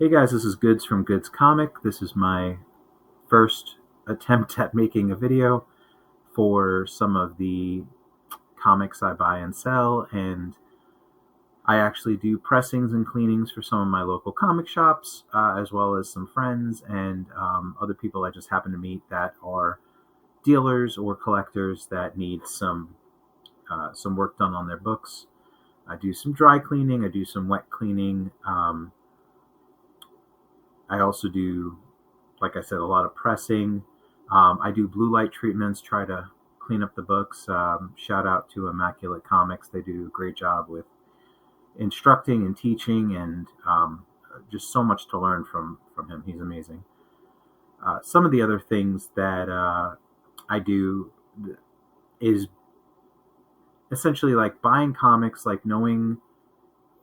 Hey guys, this is Goods from Goods Comic. This is my first attempt at making a video for some of the comics I buy and sell, and I actually do pressings and cleanings for some of my local comic shops, as well as some friends and other people I just happen to meet that are dealers or collectors that need some work done on their books. I do some dry cleaning. I do some wet cleaning. I also do, like I said, a lot of pressing. I do blue light treatments, try to clean up the books. Shout out to Immaculate Comics. They do a great job with instructing and teaching, and just so much to learn from him. He's amazing. Some of the other things that I do is essentially like buying comics, like knowing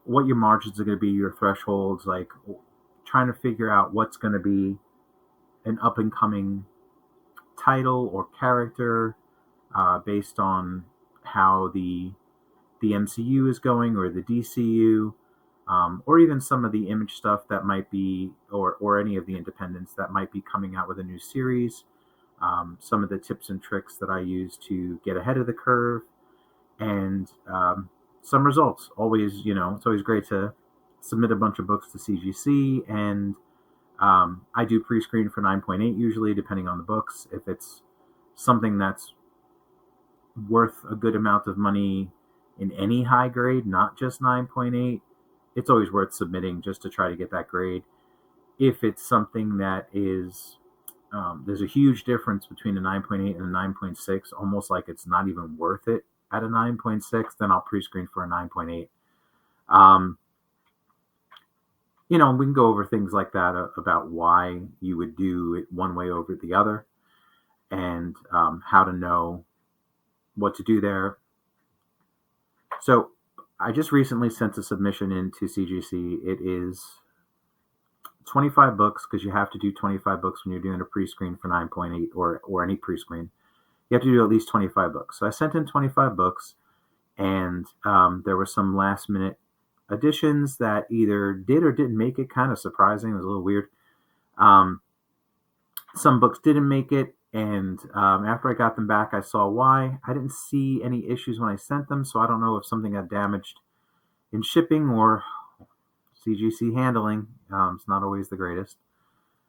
what your margins are going to be, your thresholds, like trying to figure out what's going to be an up and coming title or character based on how the MCU is going or the DCU, or even some of the Image stuff that might be, or any of the independents that might be coming out with a new series. Some of the tips and tricks that I use to get ahead of the curve, and some results. Always, it's always great to submit a bunch of books to CGC, and I do pre-screen for 9.8 usually, depending on the books. If it's something that's worth a good amount of money in any high grade, not just 9.8, it's always worth submitting just to try to get that grade. If it's something that is, there's a huge difference between a 9.8 and a 9.6, almost like it's not even worth it at a 9.6, then I'll pre-screen for a 9.8. We can go over things like that about why you would do it one way over the other, and how to know what to do there. So I just recently sent a submission into CGC. It is 25 books, because you have to do 25 books when you're doing a pre-screen for 9.8 or any pre-screen. You have to do at least 25 books. So I sent in 25 books, and there were some last-minute additions that either did or didn't make it. Kind of surprising. It was a little weird. Some books didn't make it, and after I got them back, I saw why. I didn't see any issues when I sent them, so I don't know if something got damaged in shipping or CGC handling. It's not always the greatest.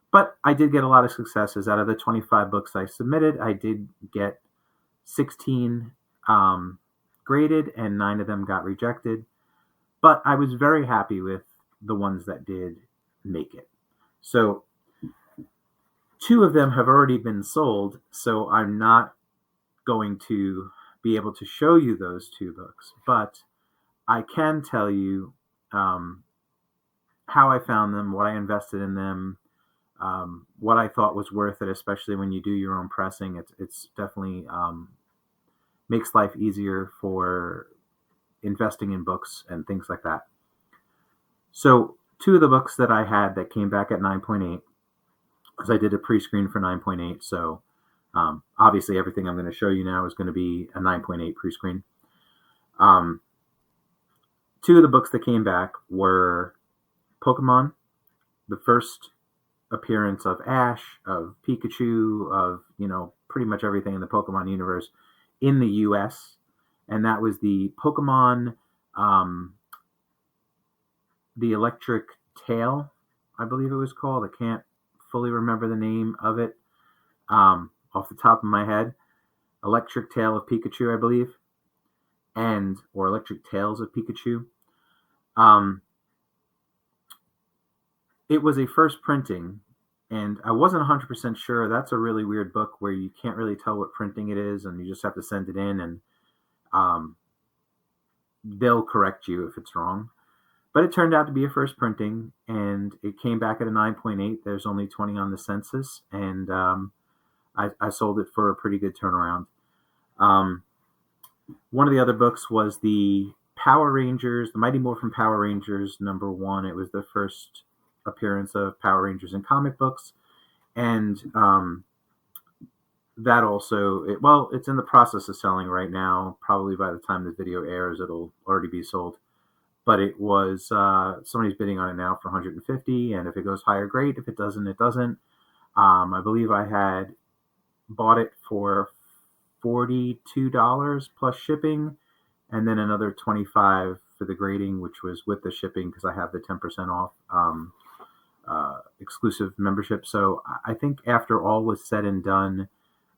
But I did get a lot of successes. Out of the 25 books I submitted, I did get 16 graded, and 9 of them got rejected. But I was very happy with the ones that did make it. So 2 of them have already been sold, so I'm not going to be able to show you those 2 books. But I can tell you how I found them, what I invested in them, what I thought was worth it, especially when you do your own pressing. It's definitely makes life easier for investing in books and things like that. So 2 of the books that I had that came back at 9.8, because I did a pre-screen for 9.8, so obviously everything I'm going to show you now is going to be a 9.8 pre-screen. 2 of the books that came back were Pokemon, the first appearance of Ash, of Pikachu, of pretty much everything in the Pokemon universe in the US, and that was the Pokemon, the Electric Tail, I believe it was called. I can't fully remember the name of it off the top of my head. Electric Tail of Pikachu, I believe, or Electric Tales of Pikachu. It was a first printing, and I wasn't 100% sure. That's a really weird book where you can't really tell what printing it is, and you just have to send it in, and they'll correct you if it's wrong. But it turned out to be a first printing, and it came back at a 9.8. There's only 20 on the census, and I sold it for a pretty good turnaround. One of the other books was the Power Rangers, the Mighty Morphin Power Rangers #1. It was the first appearance of Power Rangers in comic books, and that also, it's in the process of selling right now. Probably by the time the video airs, it'll already be sold. but it was somebody's bidding on it now for 150, and if it goes higher, great. If it doesn't, it doesn't. I believe I had bought it for $42 plus shipping, and then another 25 for the grading, which was with the shipping because I have the 10% off exclusive membership. So I think after all was said and done,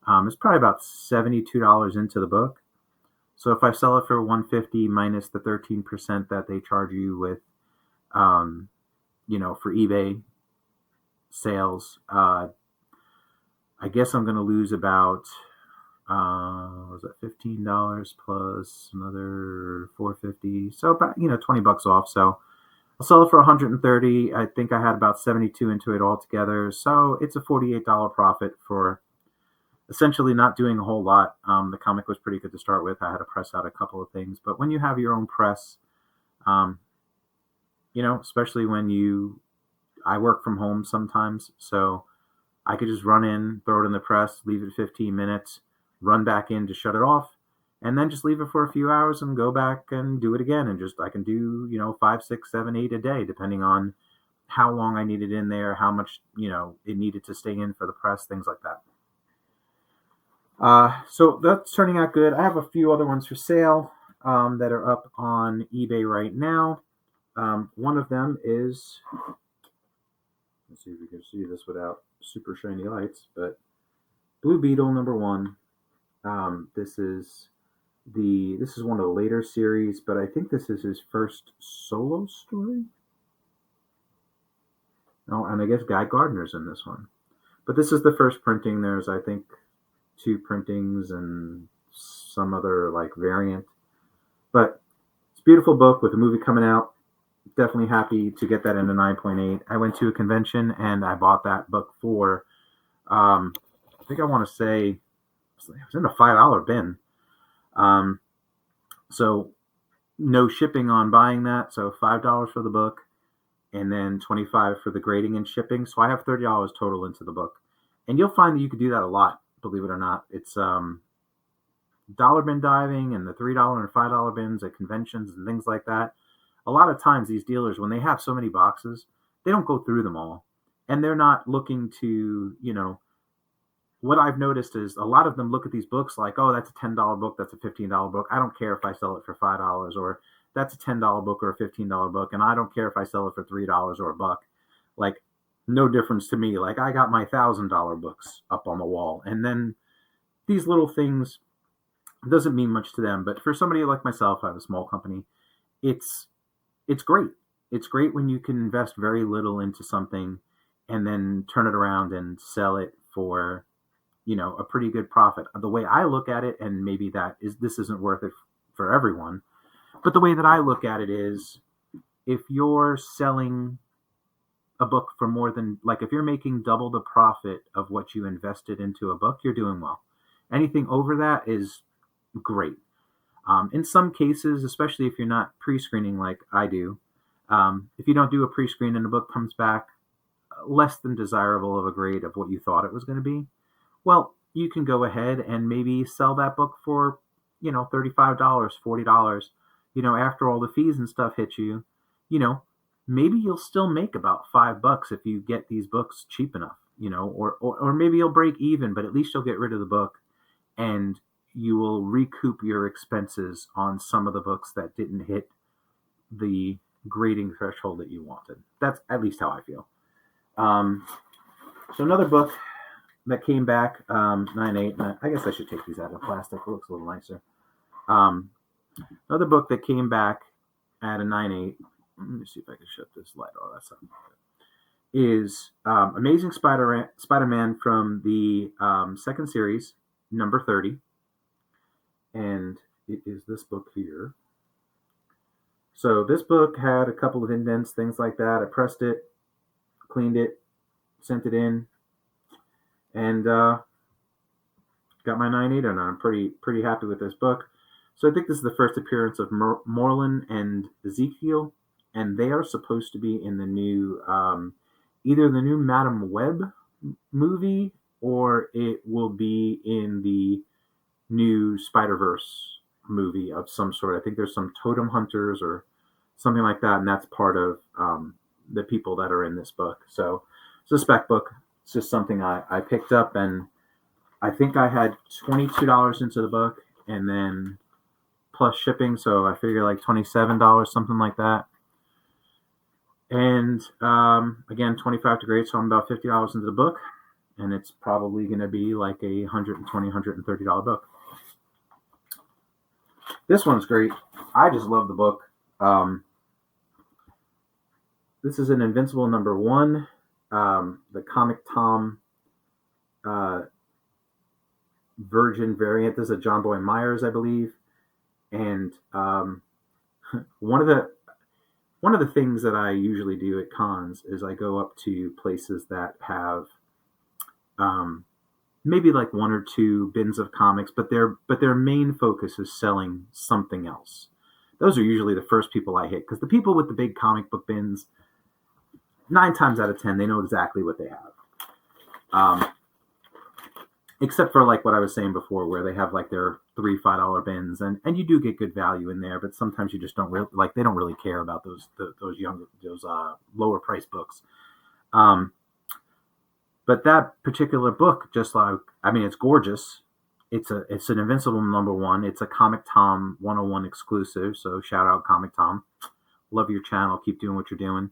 it's probably about $72 into the book. So if I sell it for 150 minus the 13% that they charge you with, for eBay sales, I guess I'm going to lose about was that $15 plus another 450, so about $20 off. So I'll sell it for 130. I think I had about 72 into it altogether, so it's a $48 profit for essentially not doing a whole lot. The comic was pretty good to start with. I had to press out a couple of things, but when you have your own press, especially when I work from home sometimes, so I could just run in, throw it in the press, leave it 15 minutes, run back in to shut it off, and then just leave it for a few hours and go back and do it again. And I can do, 5, 6, 7, 8 a day, depending on how long I need it in there, how much, it needed to stay in for the press, things like that. So that's turning out good. I have a few other ones for sale that are up on eBay right now. One of them is, let's see if we can see this without super shiny lights, but Blue Beetle #1. This is one of the later series, but I think this is his first solo story. Oh, and I guess Guy Gardner's in this one. But this is the first printing. There's, I think, 2 printings and some other variant. But it's a beautiful book with a movie coming out. Definitely happy to get that into 9.8. I went to a convention and I bought that book for, I think I want to say, it was in a $5 bin. So no shipping on buying that. So $5 for the book and then $25 for the grading and shipping. So I have $30 total into the book. And you'll find that you could do that a lot, believe it or not. It's dollar bin diving and the $3 and $5 bins at conventions and things like that. A lot of times these dealers, when they have so many boxes, they don't go through them all. And they're not looking to, what I've noticed is a lot of them look at these books like, oh, that's a $10 book, that's a $15 book. I don't care if I sell it for $5, or that's a $10 book or a $15 book, and I don't care if I sell it for $3 or a buck. No difference to me. I got my $1,000 books up on the wall. And then these little things doesn't mean much to them. But for somebody like myself, I have a small company, it's great. It's great when you can invest very little into something and then turn it around and sell it for, a pretty good profit. The way I look at it, and maybe this isn't worth it for everyone, but the way that I look at it is, if you're selling a book for more than, if you're making double the profit of what you invested into a book, you're doing well. Anything over that is great. In some cases, especially if you're not pre-screening like I do, if you don't do a pre-screen and the book comes back less than desirable of a grade of what you thought it was going to be, well, you can go ahead and maybe sell that book for, $35, $40. After all the fees and stuff hit you, maybe you'll still make about $5 if you get these books cheap enough, or maybe you'll break even, but at least you'll get rid of the book and you will recoup your expenses on some of the books that didn't hit the grading threshold that you wanted. That's at least how I feel. So another book that came back, 9.8, and I guess I should take these out of plastic. It looks a little nicer. Another book that came back at a 9.8, let me see if I can shut this light off. That's something. Is Amazing Spider-Man from the second series, number 30. And it is this book here. So this book had a couple of indents, things like that. I pressed it, cleaned it, sent it in, and got my 9.8 on it. I'm pretty happy with this book. So I think this is the first appearance of Morlun and Ezekiel, and they are supposed to be in the new, either the new Madam Web movie, or it will be in the new Spider-Verse movie of some sort. I think there's some Totem Hunters or something like that, and that's part of the people that are in this book. So it's a spec book. It's just something I picked up, and I think I had $22 into the book, and then plus shipping, so I figure like $27, something like that. And again, 25 to grade, so I'm about $50 into the book, and it's probably going to be like a $120, $130 book. This one's great. I just love the book. This is an Invincible #1, the Comic Tom Virgin variant. This is a John Boy Myers, I believe. And one of the things that I usually do at cons is I go up to places that have maybe like one or two bins of comics, but their main focus is selling something else. Those are usually the first people I hit, because the people with the big comic book bins, 9 times out of 10, they know exactly what they have. Except for like what I was saying before, where they have like their $3, $5 bins, and you do get good value in there, but sometimes you just don't really like. They don't really care about those lower price books. But that particular book, just like, I mean, it's gorgeous. It's an Invincible #1. It's a Comic Tom 101 exclusive. So shout out Comic Tom. Love your channel. Keep doing what you're doing.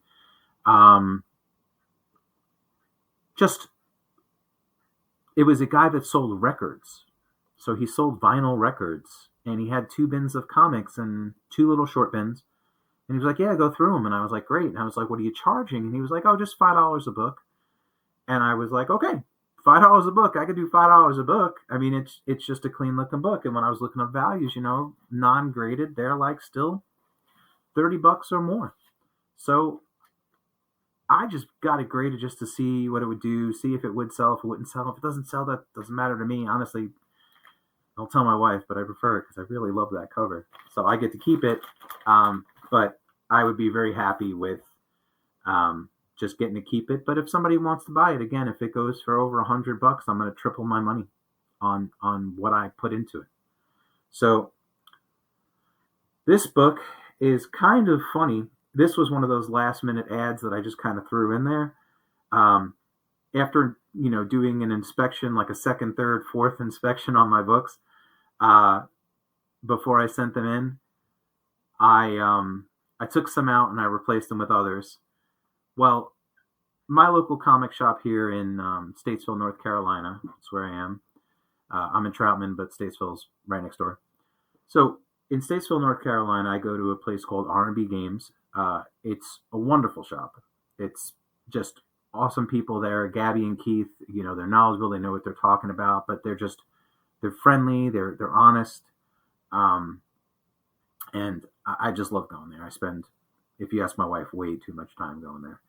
It was a guy that sold records. So he sold vinyl records, and he had 2 bins of comics and 2 little short bins. And he was like, yeah, go through them. And I was like, great. And I was like, what are you charging? And he was like, oh, just $5 a book. And I was like, okay, $5 a book. I could do $5 a book. I mean, it's just a clean looking book. And when I was looking up values, non-graded, they're like still $30 or more. So I just got it graded just to see what it would do, see if it would sell, if it wouldn't sell. If it doesn't sell, that doesn't matter to me. Honestly, I'll tell my wife, but I prefer it because I really love that cover. So I get to keep it. But I would be very happy with just getting to keep it. But if somebody wants to buy it, again, if it goes for over $100, I'm going to triple my money on what I put into it. So this book is kind of funny. This was one of those last minute ads that I just kind of threw in there. After, doing an inspection, like a second, third, fourth inspection on my books, before I sent them in, I took some out and I replaced them with others. Well, my local comic shop here in Statesville, North Carolina, that's where I am. I'm in Troutman, but Statesville's right next door. So in Statesville, North Carolina, I go to a place called R&B Games. It's a wonderful shop. It's just awesome people there. Gabby and Keith, they're knowledgeable. They know what they're talking about, but they're friendly. They're honest. And I just love going there. I spend, if you ask my wife, way too much time going there.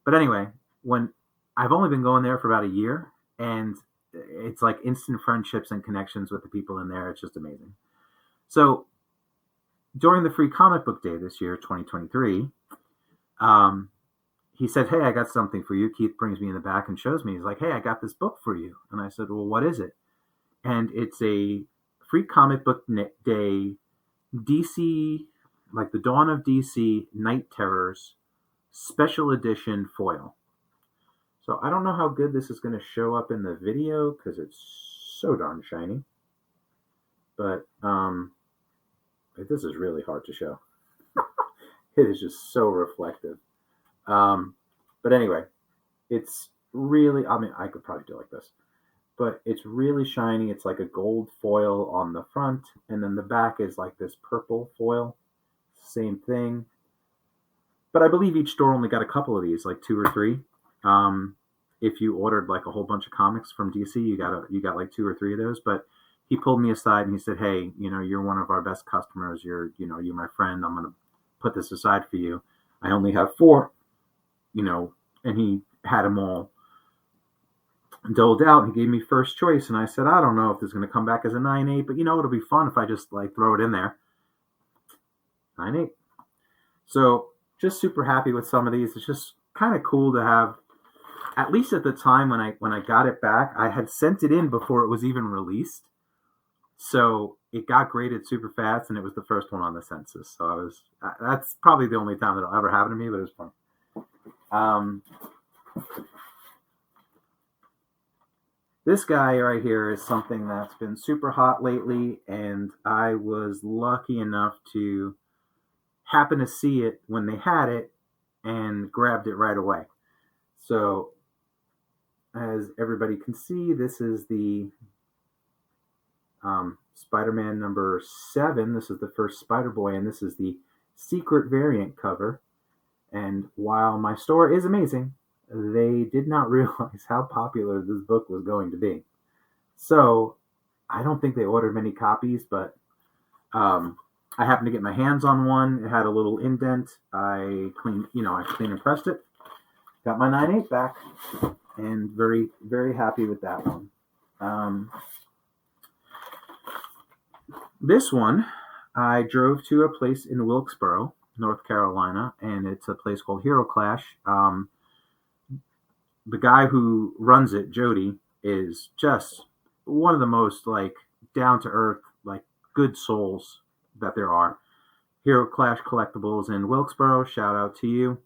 But anyway, when I've only been going there for about a year, and it's like instant friendships and connections with the people in there. It's just amazing. So during the free comic book day this year, 2023, he said, hey, I got something for you. Keith brings me in the back and shows me. He's like, hey, I got this book for you. And I said, well, what is it? And it's a free comic book day DC, like the Dawn of DC Night Terrors special edition foil. So I don't know how good this is going to show up in the video because it's so darn shiny. But this is really hard to show. It is just so reflective. But anyway, it's really, I could probably do it like this. But it's really shiny. It's like a gold foil on the front. And then the back is like this purple foil. Same thing. But I believe each store only got a couple of these, like 2 or 3. If you ordered like a whole bunch of comics from DC, you got like 2 or 3 of those. But he pulled me aside and he said, hey, you're one of our best customers. You're my friend. I'm going to put this aside for you. I only have 4, and he had them all doled out. He gave me first choice. And I said, I don't know if this is going to come back as a 9.8, but it'll be fun if I just like throw it in there. 9.8. So just super happy with some of these. It's just kind of cool to have, at least at the time when I got it back, I had sent it in before it was even released. So it got graded super fast, and it was the first one on the census. So that's probably the only time that'll ever happen to me, but it was fun. Um, this guy right here is something that's been super hot lately, and I was lucky enough to happen to see it when they had it and grabbed it right away. So, as everybody can see, this is the Spider-Man number 7. This is the first Spider-Boy, and this is the secret variant cover. And while my store is amazing, they did not realize how popular this book was going to be. So I don't think they ordered many copies, but I happened to get my hands on one. It had a little indent. I cleaned and pressed it. Got my 9/8 back, and very, very happy with that one. This one, I drove to a place in Wilkesboro, North Carolina, and it's a place called Hero Clash. The guy who runs it, Jody, is just one of the most down to earth, good souls that there are. Hero Clash Collectibles in Wilkesboro, shout out to you.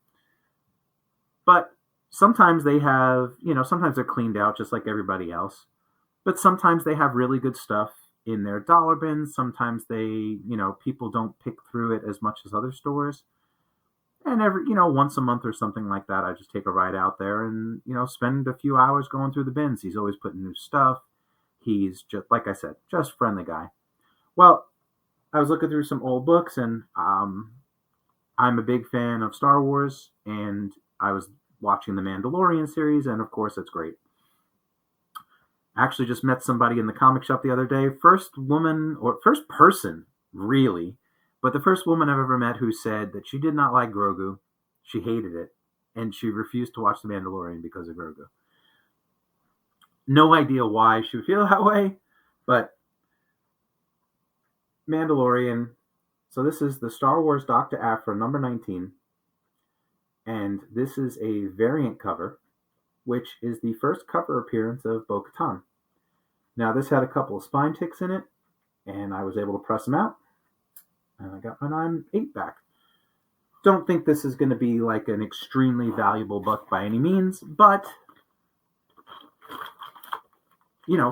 But sometimes they have, sometimes they're cleaned out just like everybody else. But sometimes they have really good stuff in their dollar bins. Sometimes they, people don't pick through it as much as other stores. And once a month or something like that, I just take a ride out there and, spend a few hours going through the bins. He's always putting new stuff. He's just, like I said, just friendly guy. Well, I was looking through some old books, and I'm a big fan of Star Wars, and I was watching the Mandalorian series, and of course, it's great. I actually just met somebody in the comic shop the other day. First person, really, but the first woman I've ever met who said that she did not like Grogu. She hated it, and she refused to watch The Mandalorian because of Grogu. No idea why she would feel that way, but Mandalorian. So this is the Star Wars Dr. Aphra number 19, and this is a variant cover, which is the first cover appearance of Bo-Katan. Now, this had a couple of spine ticks in it, and I was able to press them out, and I got my 9/8 back. Don't think this is going to be like an extremely valuable book by any means, but,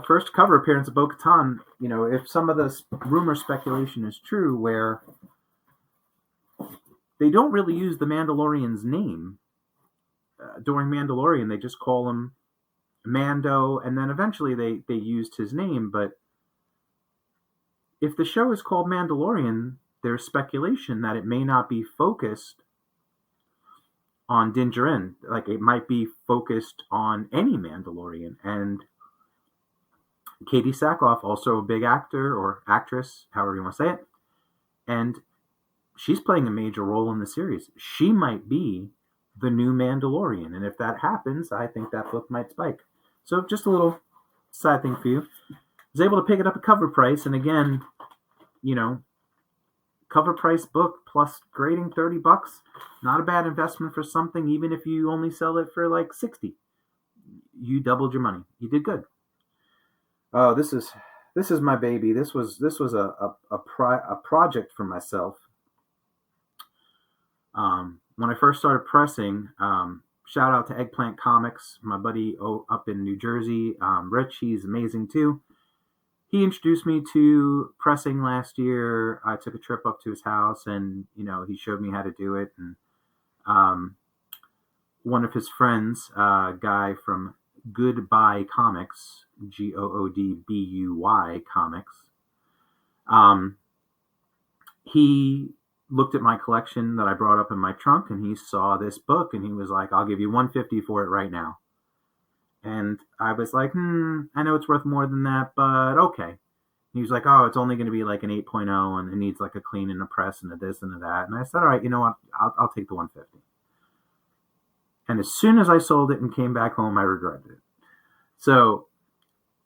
first cover appearance of Bo-Katan, if some of this rumor speculation is true, where they don't really use the Mandalorian's name. During Mandalorian, they just call him Mando, and then eventually they used his name. But if the show is called Mandalorian, there's speculation that it may not be focused on Din Djarin. Like, it might be focused on any Mandalorian. And Katie Sackhoff, also a big actor or actress, however you want to say it, and she's playing a major role in the series. She might be the new Mandalorian, and if that happens, I think that book might spike. So just a little side thing for you. I was able to pick it up at cover price, and again, cover price book plus grading $30. Not a bad investment for something, even if you only sell it for like $60. You doubled your money. You did good. Oh, this is my baby. This was a project for myself. When I first started pressing, shout out to Eggplant Comics, my buddy up in New Jersey, Rich. He's amazing too. He introduced me to pressing last year. I took a trip up to his house, and he showed me how to do it. And one of his friends, a guy from Goodbye Comics, GOODBUY Comics, he looked at my collection that I brought up in my trunk, and he saw this book, and he was like, "I'll give you $150 for it right now." And I was like, I know it's worth more than that, but okay. He was like, "Oh, it's only going to be like an 8.0, and it needs like a clean and a press and a this and a that." And I said, "All right, you know what? I'll take the 150. And as soon as I sold it and came back home, I regretted it. So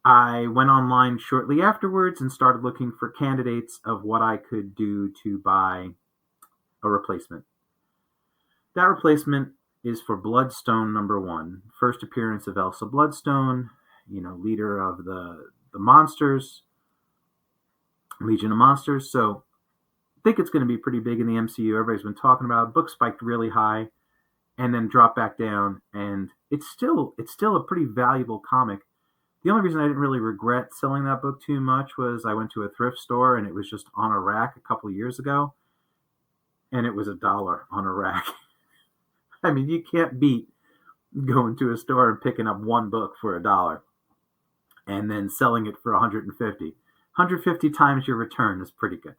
I went online shortly afterwards and started looking for candidates of what I could do to buy a replacement. That replacement is for Bloodstone number 1. First appearance of Elsa Bloodstone, leader of the monsters. Legion of Monsters. So I think it's going to be pretty big in the MCU. Everybody's been talking about it. Book spiked really high and then dropped back down, and it's still a pretty valuable comic. The only reason I didn't really regret selling that book too much was I went to a thrift store and it was just on a rack a couple of years ago, and it was $1 on a rack. I mean, you can't beat going to a store and picking up one book for $1 and then selling it for 150. 150 times your return is pretty good.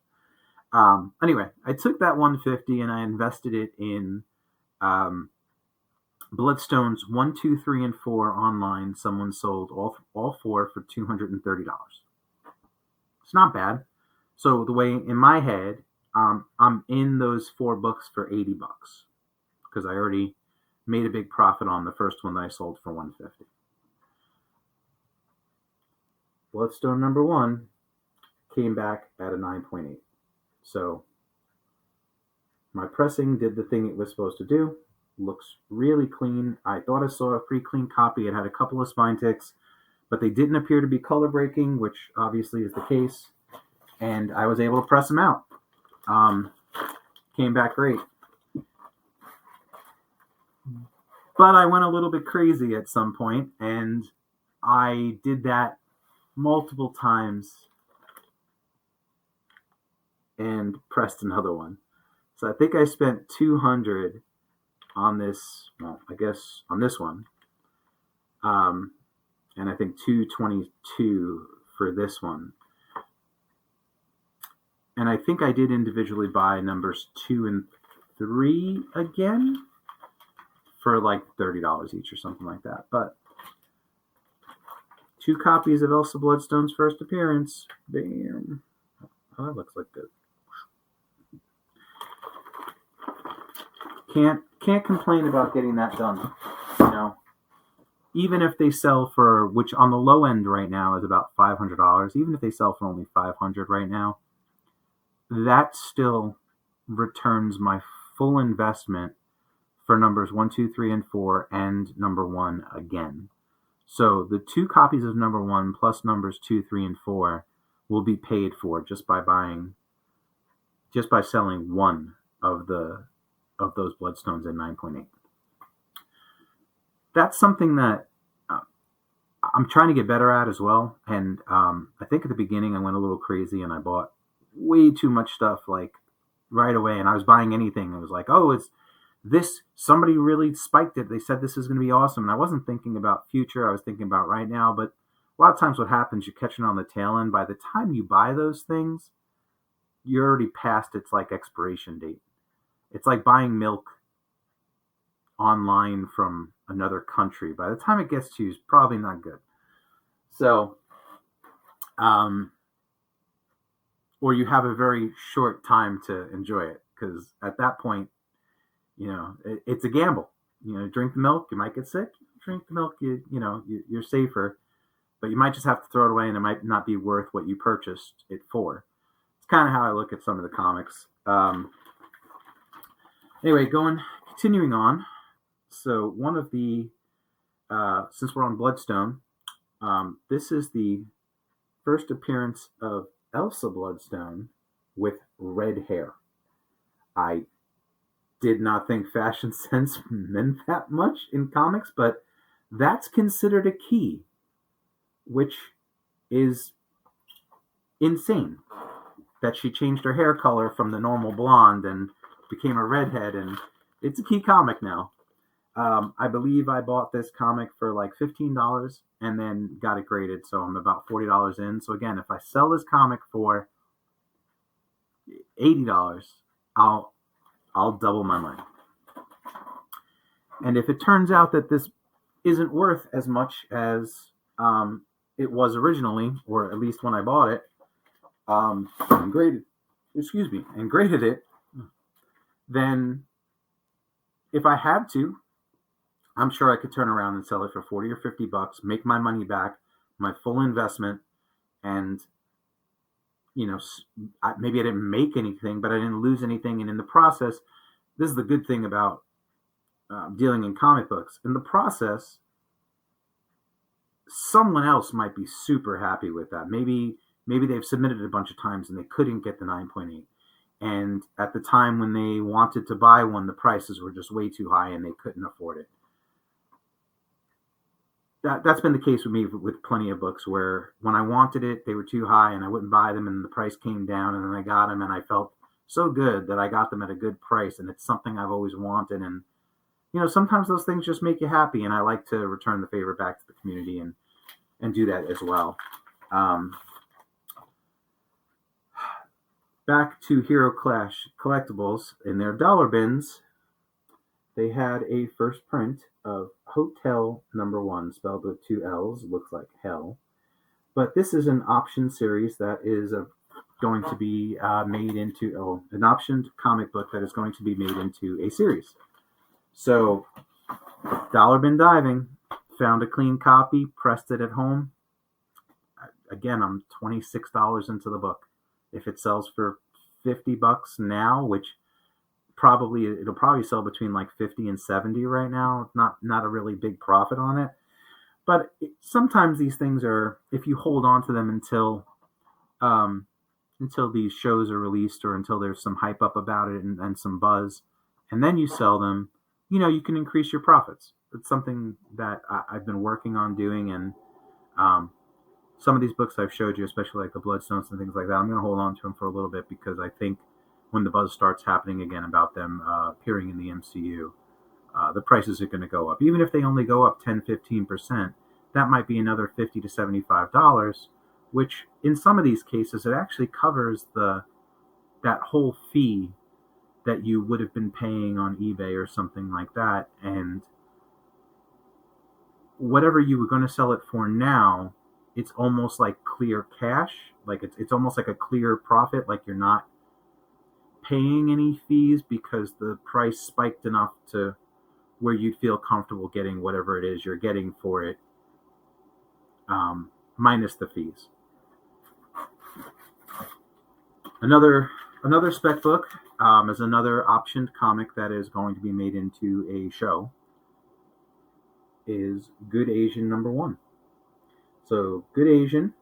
Anyway, I took that 150 and I invested it in um, Bloodstones 1, 2, 3, and 4 online. Someone sold all four for $230. It's not bad. So the way in my head, I'm in those four books for $80 because I already made a big profit on the first one that I sold for 150. Bloodstone number 1 came back at a 9.8. So my pressing did the thing it was supposed to do. Looks really clean. I thought I saw a pretty clean copy. It had a couple of spine ticks, but they didn't appear to be color breaking, which obviously is the case. And I was able to press them out. Came back great. But I went a little bit crazy at some point, and I did that multiple times and pressed another one. So I think I spent 200 on this, well, I guess on this one. And I think 222 for this one. And I think I did individually buy numbers 2 and 3 again for like $30 each or something like that. But 2 copies of Elsa Bloodstone's first appearance. Bam. Oh, that looks like good. Can't complain about getting that done. You know, even if they sell for, which on the low end right now is about $500, even if they sell for only $500 right now, that still returns my full investment for numbers 1, 2, 3, and 4 and number 1 again. So the 2 copies of number 1 plus numbers 2, 3, and 4 will be paid for just by selling one of those Bloodstones at 9.8. That's something that I'm trying to get better at as well. And I think at the beginning I went a little crazy and I bought way too much stuff like right away. And I was buying anything. It was like, oh, it's this. Somebody really spiked it. They said this is going to be awesome. And I wasn't thinking about future. I was thinking about right now. But a lot of times what happens, you're catching on the tail end. By the time you buy those things, you're already past its like expiration date. It's like buying milk online from another country. By the time it gets to you, it's probably not good. So, or you have a very short time to enjoy it because at that point, it's a gamble. Drink the milk, you might get sick. Drink the milk, you're safer, but you might just have to throw it away, and it might not be worth what you purchased it for. It's kind of how I look at some of the comics. Anyway, continuing on. So one of the, since we're on Bloodstone, this is the first appearance of Elsa Bloodstone with red hair. I did not think fashion sense meant that much in comics, but that's considered a key, which is insane. That she changed her hair color from the normal blonde and became a redhead, and it's a key comic now. I believe I bought this comic for like $15 and then got it graded, so I'm about $40 in. So again, if I sell this comic for $80, I'll double my money. And if it turns out that this isn't worth as much as it was originally, or at least when I bought it, and graded it, then if I had to, I'm sure I could turn around and sell it for 40 or $50, make my money back, my full investment, and maybe I didn't make anything, but I didn't lose anything. And in the process, this is the good thing about dealing in comic books. In the process, someone else might be super happy with that. Maybe maybe they've submitted it a bunch of times and they couldn't get the 9.8. And at the time when they wanted to buy one, the prices were just way too high and they couldn't afford it. That's been the case with me with plenty of books where when I wanted it, they were too high and I wouldn't buy them, and the price came down, and then I got them and I felt so good that I got them at a good price, and it's something I've always wanted. And sometimes those things just make you happy, and I like to return the favor back to the community and do that as well. Back to Hero Clash Collectibles. In their dollar bins, they had a first print of Hotel Number 1, spelled with two L's, looks like hell. But this is an option series that is going to be made into an optioned comic book that is going to be made into a series. So, dollar bin diving, found a clean copy, pressed it at home. Again, I'm $26 into the book. If it sells for $50 now, which it'll probably sell between like 50 and 70 right now. Not a really big profit on it. But sometimes these things are, if you hold on to them until these shows are released or until there's some hype up about it and some buzz, and then you sell them, you can increase your profits. It's something that I've been working on doing, and some of these books I've showed you, especially like the Bloodstones and things like that, I'm going to hold on to them for a little bit because I think when the buzz starts happening again about them appearing in the MCU, the prices are going to go up. Even if they only go up 10-15%, that might be another $50 to $75, which in some of these cases, it actually covers that whole fee that you would have been paying on eBay or something like that. And whatever you were going to sell it for now, it's almost like clear cash. Like it's almost like a clear profit. Like you're not paying any fees because the price spiked enough to where you'd feel comfortable getting whatever it is you're getting for it, minus the fees. Another spec book is another optioned comic that is going to be made into a show. Is Good Asian number 1. So Good Asian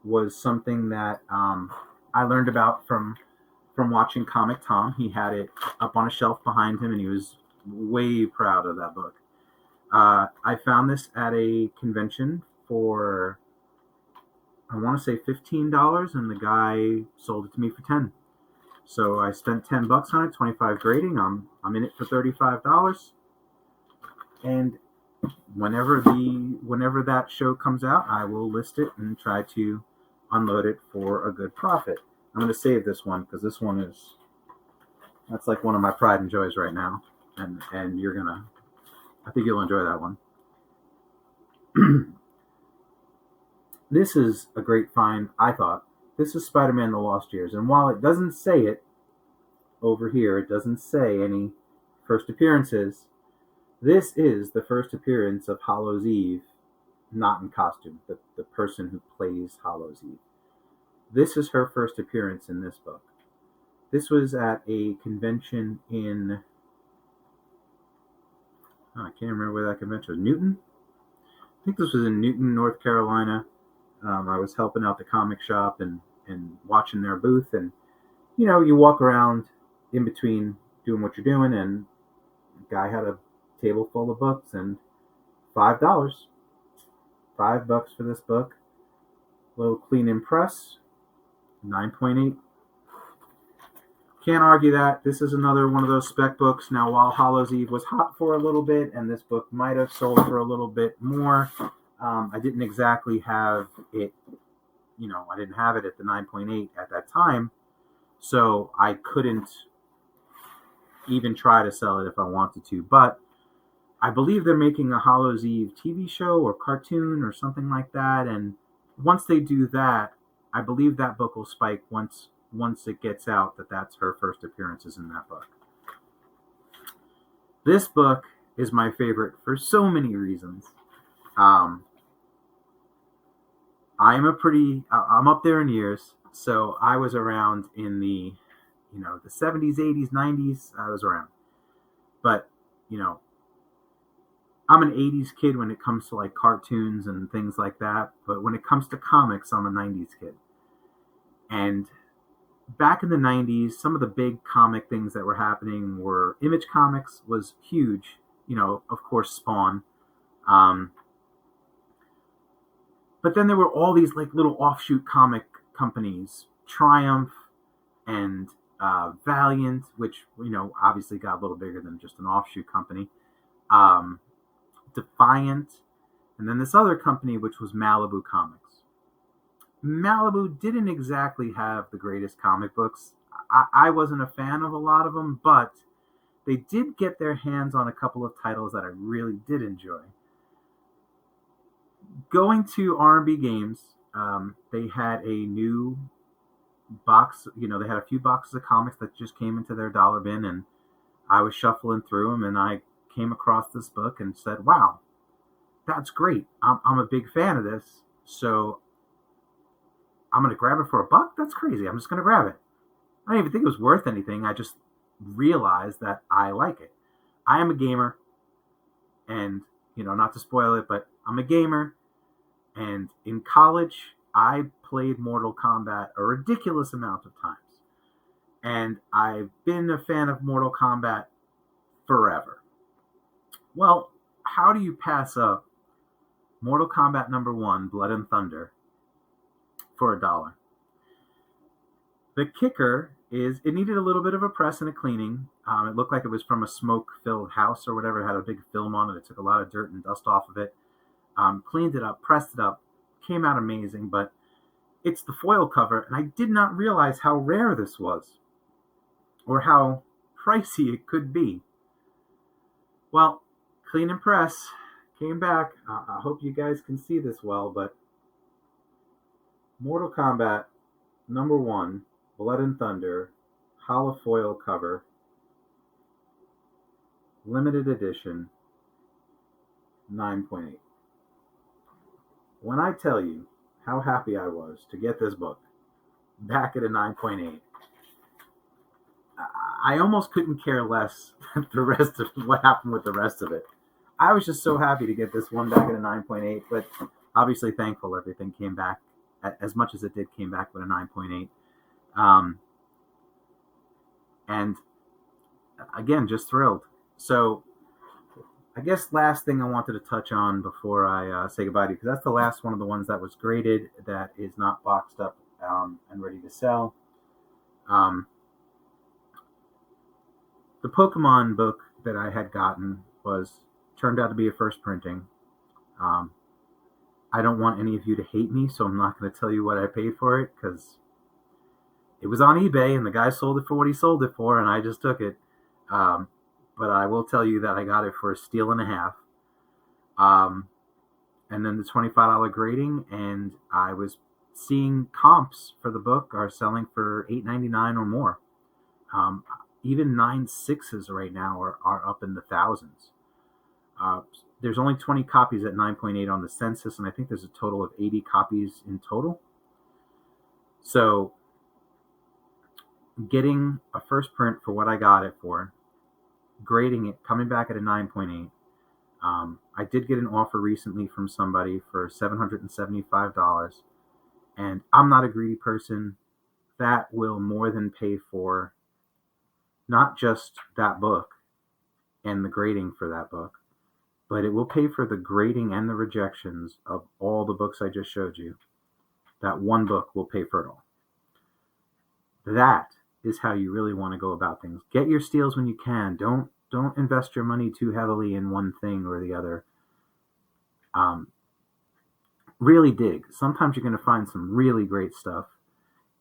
was something that I learned about from watching Comic Tom. He had it up on a shelf behind him, and he was way proud of that book. I found this at a convention for, I want to say $15, and the guy sold it to me for $10. So I spent $10 on it, $25 grading. I'm in it for $35, and whenever that show comes out, I will list it and try to unload it for a good profit. I'm going to save this one because this one that's like one of my pride and joys right now, and I think you'll enjoy that one. This is a great find, I thought. This is Spider-Man: The Lost Years, and while it doesn't say it over here, it doesn't say any first appearances. This is the first appearance of Hallows Eve, not in costume, the person who plays Hallows Eve. This is her first appearance in this book. This was at a convention in, I can't remember where that convention was, Newton? I think this was in Newton, North Carolina. I was helping out the comic shop and watching their booth, and you walk around in between doing what you're doing, and the guy had a table full of books, and $5 for this book. A little clean and press, 9.8. Can't argue that. This is another one of those spec books. Now, while Hallows Eve was hot for a little bit, and this book might have sold for a little bit more, I didn't exactly have it, I didn't have it at the 9.8 at that time, so I couldn't even try to sell it if I wanted to. But I believe they're making a Hallows Eve TV show or cartoon or something like that, and once they do that, I believe that book will spike once it gets out that's her first appearances in that book. This book is my favorite for so many reasons. I'm up there in years, so I was around in the 70s, 80s, 90s. I was around, but I'm an 80s kid when it comes to like cartoons and things like that, but when it comes to comics, I'm a 90s kid. And back in the 90s, some of the big comic things that were happening were Image Comics was huge. Of course, Spawn. Um, but then there were all these like little offshoot comic companies, Triumph and Valiant, which obviously got a little bigger than just an offshoot company. Um, Defiant, and then this other company, which was Malibu Comics. Malibu didn't exactly have the greatest comic books. I wasn't a fan of a lot of them, but they did get their hands on a couple of titles that I really did enjoy. Going to R&B Games, they had a new box. They had a few boxes of comics that just came into their dollar bin, and I was shuffling through them, and I came across this book and said, "Wow, that's great. I'm a big fan of this, so I'm going to grab it for $1. That's crazy. I'm just going to grab it." I didn't even think it was worth anything. I just realized that I like it. I am a gamer, and not to spoil it, but I'm a gamer. And in college, I played Mortal Kombat a ridiculous amount of times. And I've been a fan of Mortal Kombat forever. Well, how do you pass up Mortal Kombat #1, Blood and Thunder, for $1? The kicker is it needed a little bit of a press and a cleaning. It looked like it was from a smoke-filled house or whatever. It had a big film on it. It took a lot of dirt and dust off of it. Cleaned it up, pressed it up, came out amazing, but it's the foil cover, and I did not realize how rare this was or how pricey it could be. Well, clean and press came back. I hope you guys can see this well, but Mortal Kombat #1, Blood and Thunder, holofoil cover, limited edition, 9.8. When I tell you how happy I was to get this book back at a 9.8, I almost couldn't care less the rest of what happened with the rest of it. I was just so happy to get this one back at a 9.8, but obviously thankful everything came back as much as it did came back with a 9.8. And again, just thrilled. So I guess last thing I wanted to touch on before I say goodbye to you, because that's the last one of the ones that was graded that is not boxed up and ready to sell. The Pokemon book that I had gotten turned out to be a first printing. I don't want any of you to hate me, so I'm not going to tell you what I paid for it, because it was on eBay and the guy sold it for what he sold it for, and I just took it. But I will tell you that I got it for a steal and a half. And then the $25 grading, and I was seeing comps for the book are selling for $8.99 or more. Even 9.6s right now are up in the thousands. There's only 20 copies at 9.8 on the census, and I think there's a total of 80 copies in total. So getting a first print for what I got it for, grading it, coming back at a 9.8. I did get an offer recently from somebody for $775, and I'm not a greedy person. That will more than pay for not just that book and the grading for that book, but it will pay for the grading and the rejections of all the books I just showed you. That one book will pay for it all. That is how you really want to go about things. Get your steals when you can. Don't invest your money too heavily in one thing or the other. Really dig. Sometimes you're going to find some really great stuff,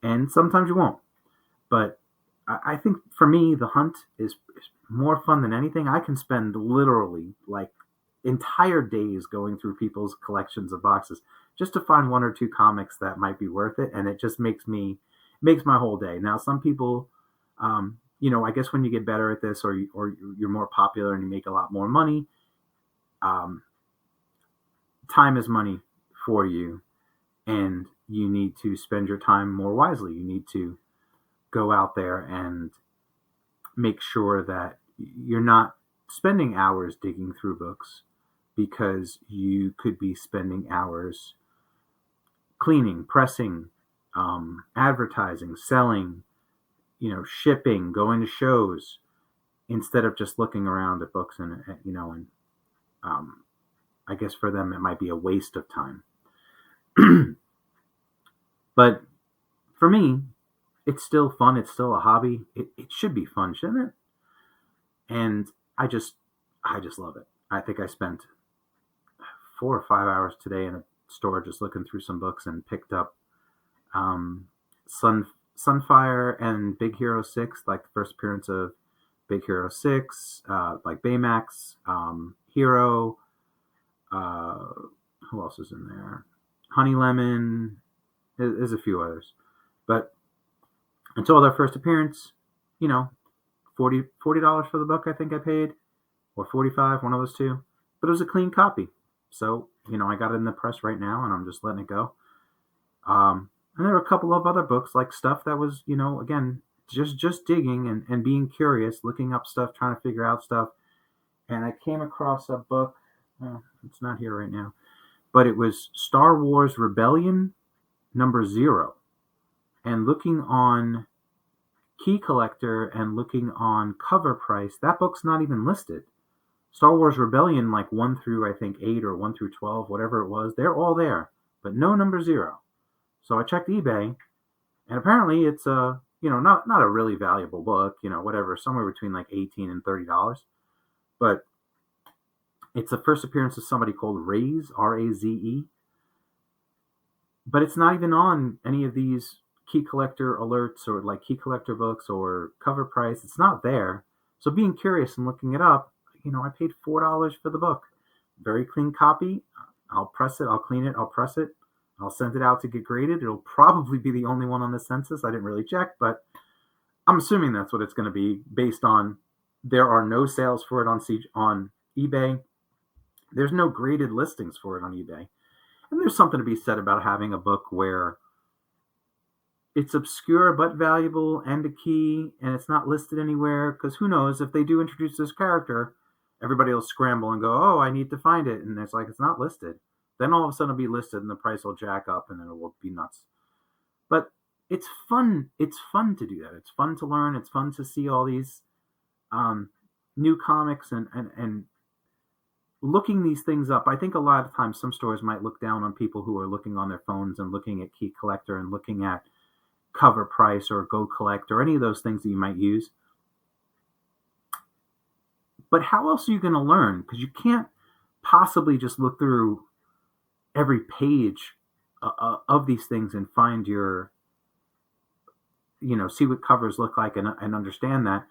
and sometimes you won't. But I think for me, the hunt is more fun than anything. I can spend literally like entire days going through people's collections of boxes just to find one or two comics that might be worth it, and it just makes my whole day. Now, some people, I guess when you get better at this, or you're more popular and you make a lot more money, time is money for you, and you need to spend your time more wisely. You need to go out there and make sure that you're not spending hours digging through books, because you could be spending hours cleaning, pressing, advertising, selling, shipping, going to shows, instead of just looking around at books and um, I guess for them it might be a waste of time. But for me, it's still fun. It's still a hobby. It should be fun, shouldn't it? And I just, I just love it. I think I spent 4 or 5 hours today in a store just looking through some books and picked up um, Sun Sunfire and Big Hero 6, like the first appearance of Big Hero 6, like Baymax, Hero. Uh, who else is in there? Honey Lemon. There's a few others, but until their first appearance, you know, $40 for the book. I think I paid, or 45, one of those two. But it was a clean copy, so I got it in the press right now, and I'm just letting it go. And there were a couple of other books, like stuff that was, again, just digging and being curious, looking up stuff, trying to figure out stuff. And I came across a book. It's not here right now, but it was Star Wars Rebellion #0. And looking on Key Collector and looking on Cover Price, that book's not even listed. Star Wars Rebellion, like 1 through I think 8 or 1 through 12, whatever it was, they're all there, but no #0. So I checked eBay, and apparently it's not a really valuable book, whatever, somewhere between like $18 and $30. But it's the first appearance of somebody called Raze, Raze. But it's not even on any of these Key Collector alerts or like Key Collector books or Cover Price. It's not there. So being curious and looking it up, I paid $4 for the book. Very clean copy. I'll press it, I'll clean it, I'll press it, I'll send it out to get graded. It'll probably be the only one on the census. I didn't really check, but I'm assuming that's what it's going to be based on. There are no sales for it on eBay. There's no graded listings for it on eBay. And there's something to be said about having a book where it's obscure but valuable and a key, and it's not listed anywhere, because who knows, if they do introduce this character, everybody will scramble and go, oh, I need to find it, and it's like, it's not listed. Then all of a sudden it'll be listed and the price will jack up and then it will be nuts. But it's fun. It's fun to do that. It's fun to learn. It's fun to see all these new comics and looking these things up. I think a lot of times some stores might look down on people who are looking on their phones and looking at Key Collector and looking at Cover Price or Go Collect or any of those things that you might use. But how else are you going to learn? Because you can't possibly just look through every page of these things and find your, see what covers look like and understand that.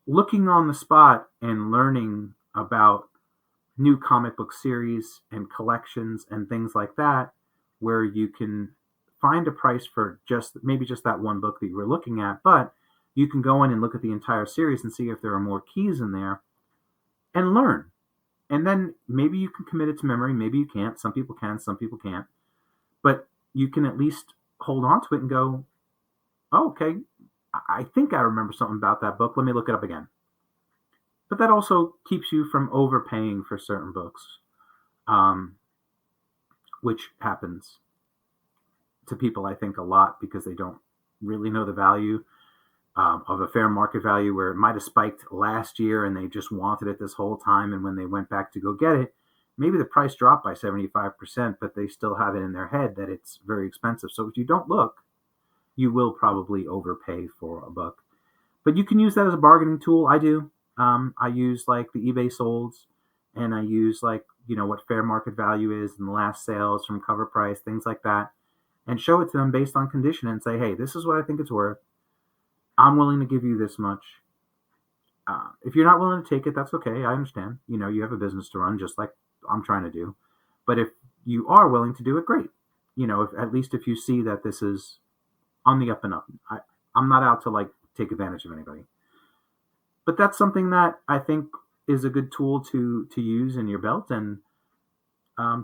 Looking on the spot and learning about new comic book series and collections and things like that, where you can find a price for maybe just that one book that you were looking at, but you can go in and look at the entire series and see if there are more keys in there and learn. And then maybe you can commit it to memory, maybe you can't. Some people can, some people can't. But you can at least hold on to it and go, oh, okay, I think I remember something about that book. Let me look it up again. But that also keeps you from overpaying for certain books, which happens to people, I think, a lot because they don't really know the value of a fair market value, where it might have spiked last year and they just wanted it this whole time. And when they went back to go get it, maybe the price dropped by 75%, but they still have it in their head that it's very expensive. So if you don't look, you will probably overpay for a book. But you can use that as a bargaining tool. I do. I use like the eBay solds, and I use like, what fair market value is and the last sales from Cover Price, things like that, and show it to them based on condition and say, hey, this is what I think it's worth. I'm willing to give you this much. If you're not willing to take it, that's okay. I understand. You have a business to run, just like I'm trying to do. But if you are willing to do it, great. At least if you see that this is on the up and up. I'm not out to like take advantage of anybody. But that's something that I think is a good tool to use in your belt, and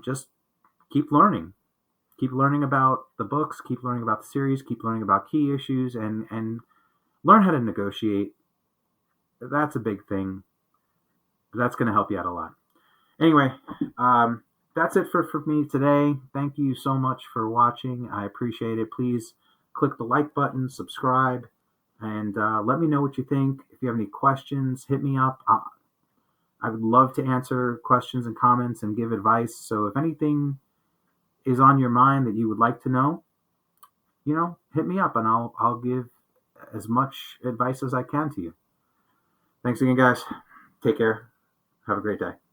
just keep learning. Keep learning about the books, keep learning about the series, keep learning about key issues, and learn how to negotiate. That's a big thing. That's going to help you out a lot. Anyway, that's it for me today. Thank you so much for watching. I appreciate it. Please click the like button, subscribe, and let me know what you think. If you have any questions, hit me up. I would love to answer questions and comments and give advice. So if anything is on your mind that you would like to know, hit me up and I'll give as much advice as I can to you. Thanks again, guys. Take care. Have a great day.